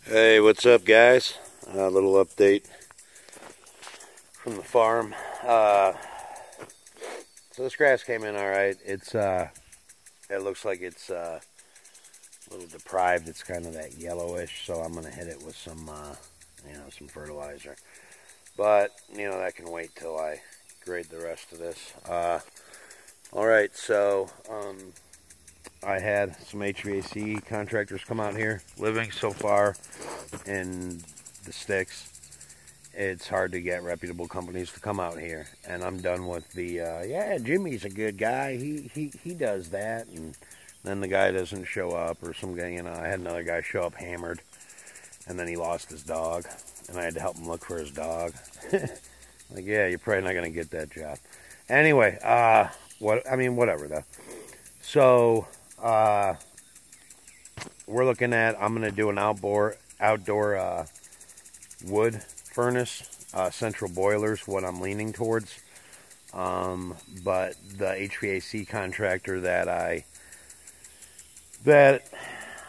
Hey, what's up, guys? A little update from the farm. So this grass came in all right. It looks like it's a little deprived. It's kind of that yellowish, so I'm gonna hit it with some, some fertilizer. But that can wait till I grade the rest of this. All right, so I had some HVAC contractors come out here. Living so far in the sticks, it's hard to get reputable companies to come out here. And I'm done with the, yeah, Jimmy's a good guy. He does that. And then the guy doesn't show up, or some guy, I had another guy show up hammered, and then he lost his dog, and I had to help him look for his dog. Like, yeah, you're probably not going to get that job. Anyway, whatever though. So, we're looking at, I'm going to do an outdoor wood furnace, central boilers, what I'm leaning towards. But the HVAC contractor that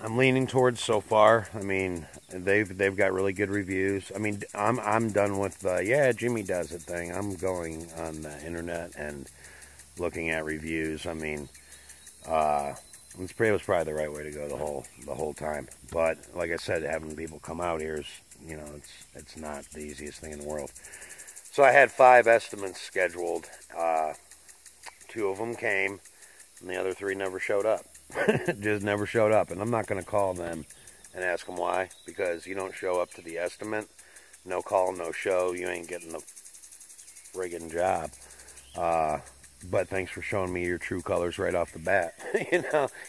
I'm leaning towards so far, I mean, they've got really good reviews. I mean, I'm done with the, yeah, Jimmy does it thing. I'm going on the internet and looking at reviews. I mean, it was probably the right way to go the whole time. But like I said, having people come out here is, it's not the easiest thing in the world. So I had 5 estimates scheduled. 2 of them came, and the other 3 never showed up. Just never showed up. And I'm not going to call them and ask them why, because you don't show up to the estimate, no call, no show, you ain't getting the friggin' job. But thanks for showing me your true colors right off the bat.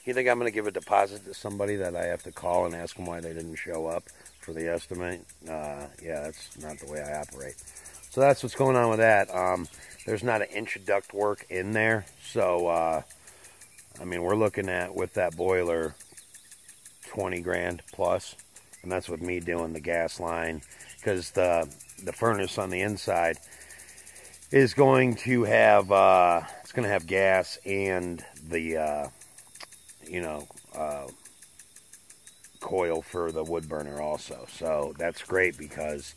You think I'm going to give a deposit to somebody that I have to call and ask them why they didn't show up for the estimate? Yeah, that's not the way I operate. So that's what's going on with that. There's not an inch of duct work in there. So, I mean, we're looking at, with that boiler, 20 grand plus. And that's with me doing the gas line. Because the furnace on the inside is going to have, it's going to have gas and the, coil for the wood burner also. So that's great, because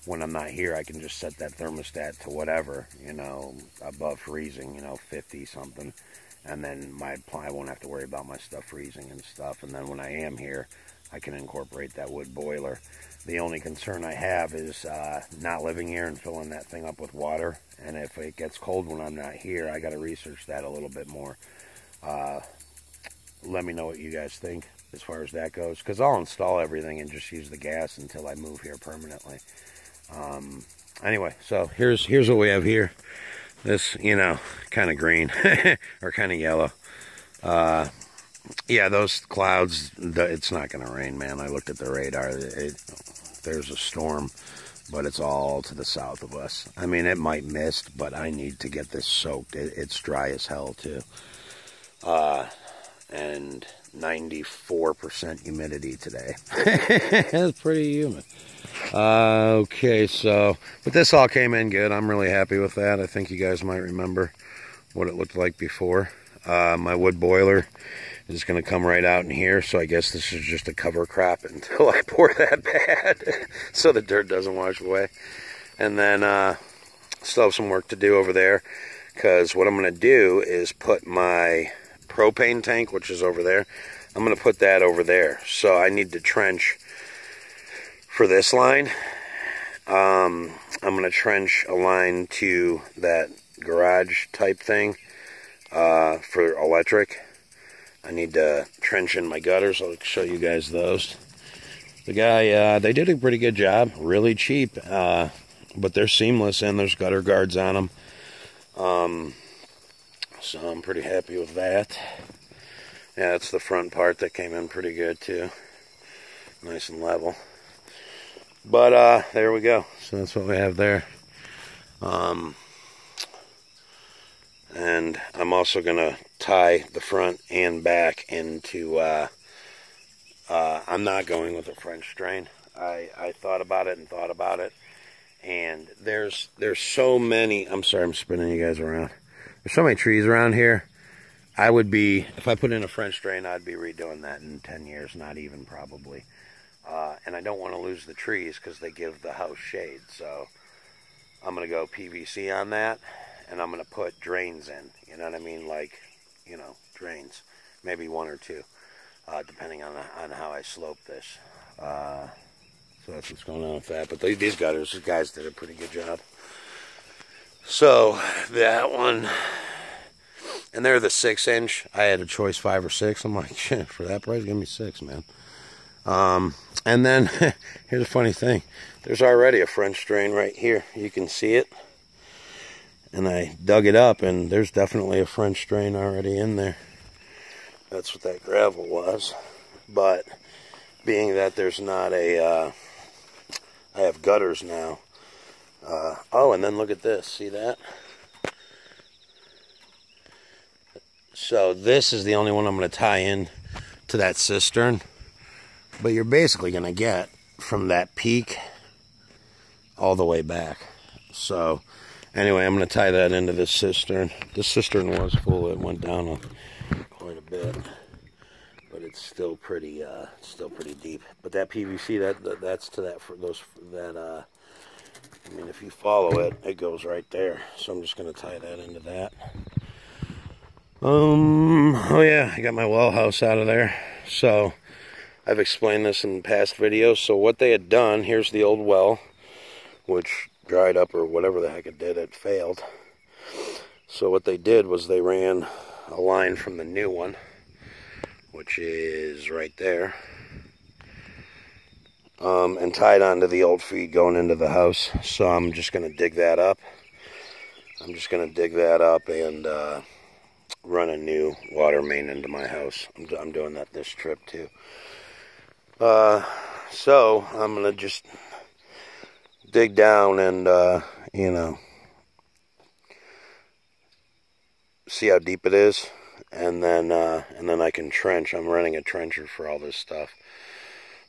when I'm not here, I can just set that thermostat to whatever, above freezing, 50 something. And then I won't have to worry about my stuff freezing and stuff. And then when I am here, I can incorporate that wood boiler. The only concern I have is not living here and filling that thing up with water. And if it gets cold when I'm not here, I got to research that a little bit more. Let me know what you guys think as far as that goes, because I'll install everything and just use the gas until I move here permanently. Anyway, so here's what we have here. This, kind of green or kind of yellow. Yeah, those clouds, it's not going to rain, man. I looked at the radar. There's a storm, but it's all to the south of us. I mean, it might mist, but I need to get this soaked. It's dry as hell, too. And 94% humidity today. That's pretty humid. Okay, so, but this all came in good. I'm really happy with that. I think you guys might remember what it looked like before. My wood boiler is going to come right out in here, so I guess this is just a cover crop until I pour that bad so the dirt doesn't wash away. And then still have some work to do over there, because what I'm going to do is put my propane tank, which is over there, I'm going to put that over there. So I need to trench for this line. I'm going to trench a line to that garage type thing for electric. I need to trench in my gutters. I'll show you guys those. The guy, they did a pretty good job. Really cheap, but they're seamless, and there's gutter guards on them. So I'm pretty happy with that. Yeah, that's the front part that came in pretty good too. Nice and level. But there we go. So that's what we have there. And I'm also going to tie the front and back into, I'm not going with a French drain. I thought about it and thought about it. And there's so many, I'm sorry, I'm spinning you guys around. There's so many trees around here. If I put in a French drain, I'd be redoing that in 10 years, not even probably. And I don't want to lose the trees because they give the house shade. So I'm going to go PVC on that, and I'm going to put drains in. You know what I mean? Like, you know, drains. Maybe one or two, depending on how I slope this. So that's what's going on with that. But these guys did a pretty good job. So that one, and they're the 6-inch. I had a choice 5 or 6. I'm like, shit, for that price, give me 6, man. And then here's a funny thing. There's already a French drain right here. You can see it. And I dug it up, and there's definitely a French drain already in there. That's what that gravel was. But being that there's not a, I have gutters now. Oh, and then look at this. See that? So this is the only one I'm going to tie in to that cistern. But you're basically going to get from that peak all the way back. So anyway, I'm going to tie that into this cistern. This cistern was full. It went down quite a bit. But it's still pretty deep. But that PVC, that's to that, I mean, if you follow it, it goes right there. So I'm just going to tie that into that. Oh yeah, I got my well house out of there. So I've explained this in past videos. So what they had done, here's the old well, which dried up or whatever the heck it did, it failed. So what they did was they ran a line from the new one, which is right there, and tied onto the old feed going into the house. So I'm just going to dig that up. I'm just going to dig that up and run a new water main into my house. I'm doing that this trip too. So I'm going to just dig down and, you know, see how deep it is. And then I can trench. I'm running a trencher for all this stuff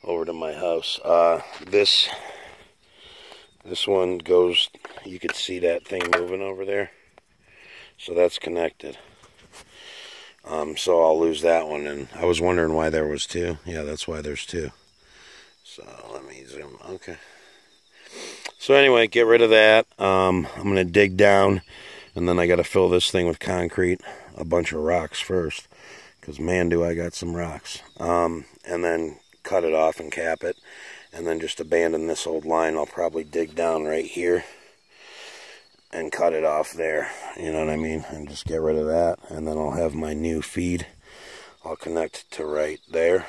over to my house. This one goes, you could see that thing moving over there. So that's connected. So I'll lose that one. And I was wondering why there was 2. Yeah, that's why there's 2. So let me zoom. Okay. So anyway, get rid of that. I'm going to dig down, and then I got to fill this thing with concrete. A bunch of rocks first, because man, do I got some rocks. And then cut it off and cap it, and then just abandon this old line. I'll probably dig down right here and cut it off there, you know what I mean, and just get rid of that. And then I'll have my new feed. I'll connect to right there,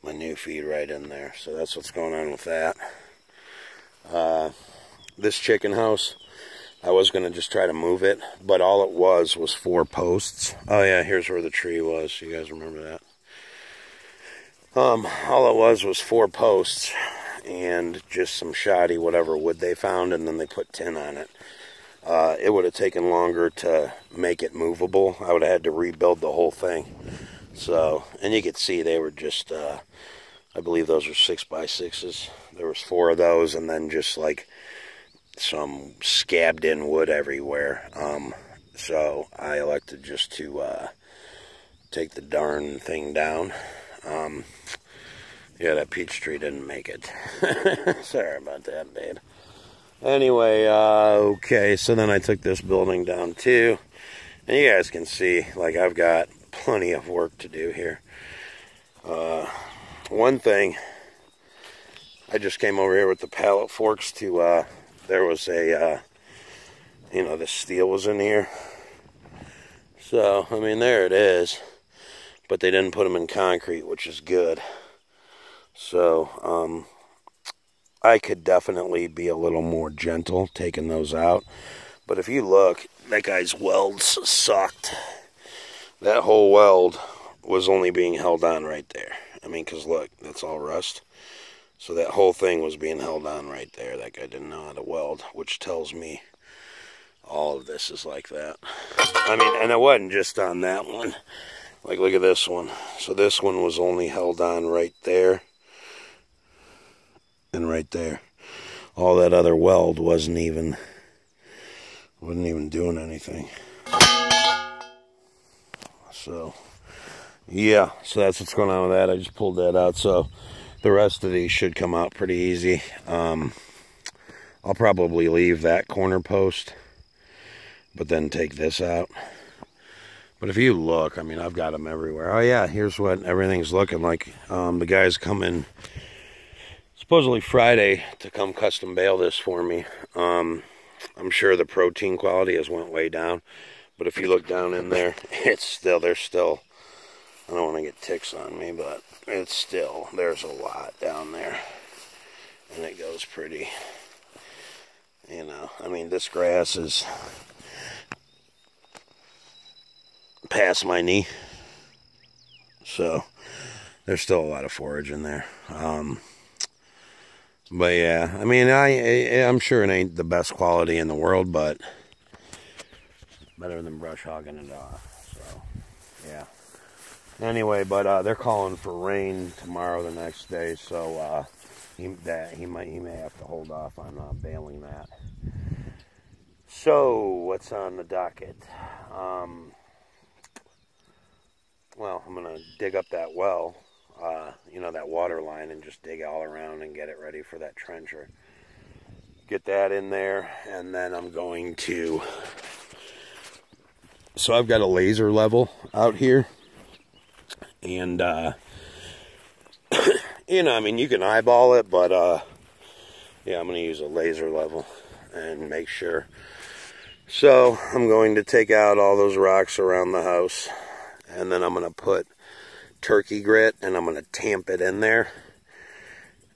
my new feed right in there. So that's what's going on with that. This chicken house, I was going to just try to move it, but all it was 4 posts. Oh yeah, here's where the tree was. You guys remember that? All it was 4 posts and just some shoddy whatever wood they found, and then they put tin on it. It would have taken longer to make it movable. I would have had to rebuild the whole thing. So, and you could see they were just, I believe those are 6x6s. There was 4 of those, and then just like some scabbed in wood everywhere. So I elected just to take the darn thing down. Yeah, that peach tree didn't make it. Sorry about that, babe. Anyway, okay, so then I took this building down too. And you guys can see, like, I've got plenty of work to do here. One thing, I just came over here with the pallet forks to, there was a, you know, the steel was in here. So, I mean, there it is. But they didn't put them in concrete, which is good. So, I could definitely be a little more gentle taking those out. But if you look, that guy's welds sucked. That whole weld was only being held on right there. I mean, because look, that's all rust. So that whole thing was being held on right there. That guy didn't know how to weld, which tells me all of this is like that. I mean, and it wasn't just on that one. Like, look at this one. So this one was only held on right there and right there. All that other weld wasn't even doing anything. So, yeah. So that's what's going on with that. I just pulled that out. So The rest of these should come out pretty easy. I'll probably leave that corner post, but then take this out. But if you look, I mean, I've got them everywhere. Oh yeah, here's what everything's looking like. The guys come in supposedly Friday to come custom bale this for me. I'm sure the protein quality has went way down, but if you look down in there, there's still, I don't want to get ticks on me, but it's still, there's a lot down there, and it goes pretty, you know, I mean, this grass is past my knee, so there's still a lot of forage in there. But yeah, I mean, I'm sure it ain't the best quality in the world, but better than brush hogging it off. So yeah. Anyway, but they're calling for rain tomorrow, the next day, so he may have to hold off on baling that. So what's on the docket? Well, I'm gonna dig up that well. You know, that water line, and just dig all around and get it ready for that trencher. Get that in there, and then I'm going to, so I've got a laser level out here, and you know, I mean, you can eyeball it, but yeah, I'm going to use a laser level and make sure. So I'm going to take out all those rocks around the house, and then I'm going to put turkey grit, and I'm going to tamp it in there,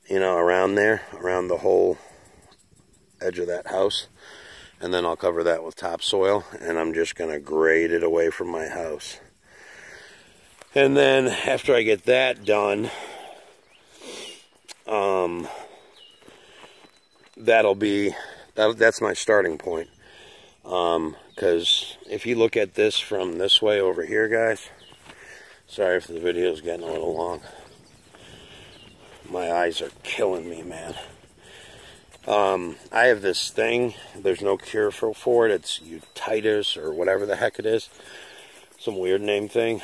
you know, around there, around the whole edge of that house, and then I'll cover that with topsoil, and I'm just going to grade it away from my house. And then after I get that done, that's my starting point, because if you look at this from this way over here, guys, sorry if the video's getting a little long. My eyes are killing me, man. I have this thing. There's no cure for it. It's uveitis or whatever the heck it is. Some weird name thing.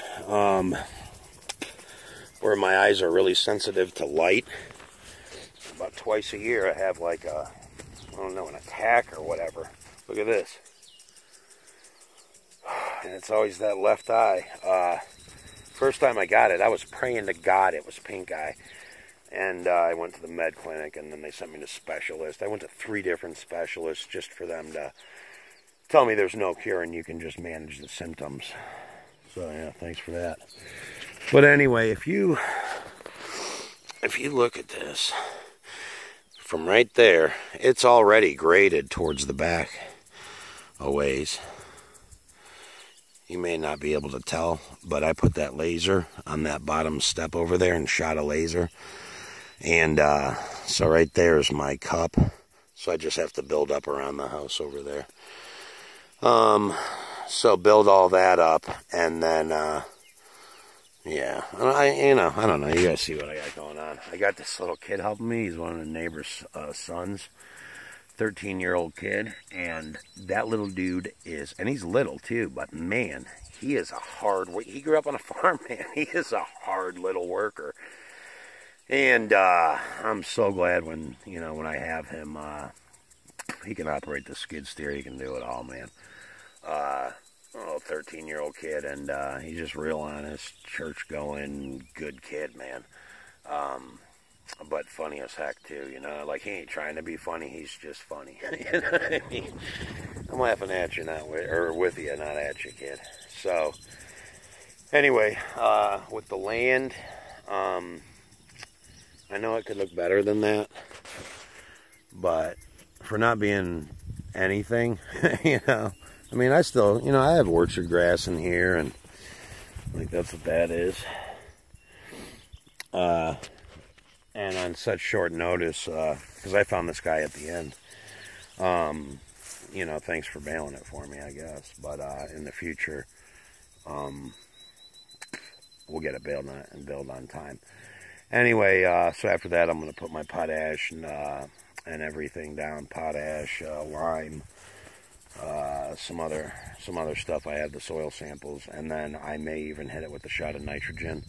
Where my eyes are really sensitive to light. About twice a year I have like a, I don't know, an attack or whatever. Look at this. And it's always that left eye. First time I got it, I was praying to God it was pink eye. And I went to the med clinic, and then they sent me to specialists. I went to 3 different specialists just for them to tell me there's no cure and you can just manage the symptoms. So yeah, thanks for that. But anyway, if you look at this from right there, it's already graded towards the back a ways. You may not be able to tell, but I put that laser on that bottom step over there and shot a laser. And so right there is my cup. So I just have to build up around the house over there. So build all that up, and then, yeah. I don't know. You guys see what I got going on. I got this little kid helping me. He's one of the neighbor's sons. 13-year-old kid, and that little dude is, and he's little too, but man, he is he grew up on a farm, man. He is a hard little worker. And I'm so glad when I have him. He can operate the skid steer. He can do it all, man. 13-year-old kid, and he's just real honest, church-going, good kid, man. But funny as heck too, like he ain't trying to be funny, he's just funny. You know what I mean? I'm laughing at you, not with you, not at you, kid. So anyway, with the land, I know it could look better than that, but for not being anything, I mean, I still, I have orchard grass in here, and like that's what that is. And on such short notice, because I found this guy at the end, thanks for bailing it for me, I guess. But in the future, we'll get it bailed on and build on time. Anyway, so after that, I'm going to put my potash and everything down, potash, lime, some other stuff. I have the soil samples, and then I may even hit it with a shot of nitrogen.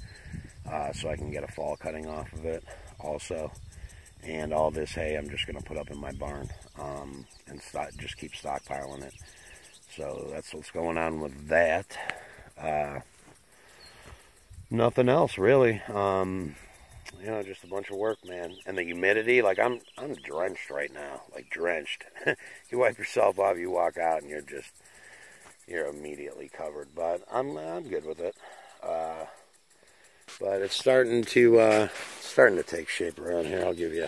so I can get a fall cutting off of it also. And all this hay I'm just going to put up in my barn, and just keep stockpiling it. So that's what's going on with that. Nothing else really. You know, just a bunch of work, man. And the humidity, like I'm drenched right now, like drenched. You wipe yourself off, you walk out, and you're immediately covered. But I'm good with it. But it's starting to take shape around here. I'll give you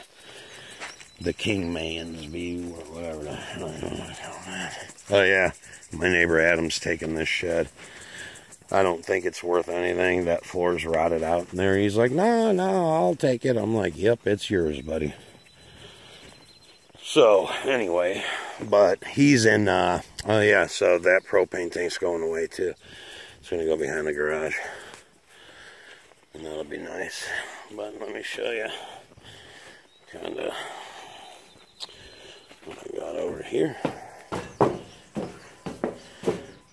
the King Man's view or whatever the hell I don't want to call that. Oh yeah, my neighbor Adam's taking this shed. I don't think it's worth anything. That floor's rotted out in there. He's like, no, I'll take it. I'm like, yep, it's yours, buddy. So, anyway, but he's in, oh yeah, so that propane tank's going away too. It's going to go behind the garage. And that'll be nice. But let me show you kind of what I got over here.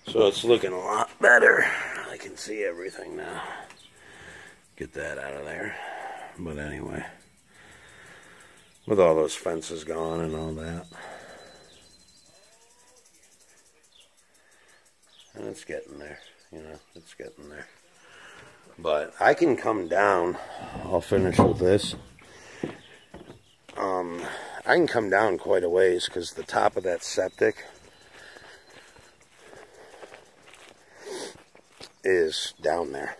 So it's looking a lot better. I can see everything now. Get that out of there. But anyway, with all those fences gone and all that. And it's getting there, you know, it's getting there. But I can come down. I'll finish with this. I can come down quite a ways because the top of that septic is down there.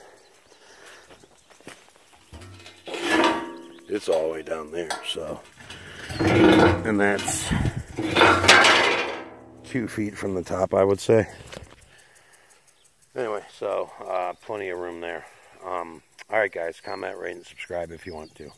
It's all the way down there, so. And that's 2 feet from the top, I would say. Anyway, so plenty of room there. Alright guys, comment, rate, and subscribe if you want to.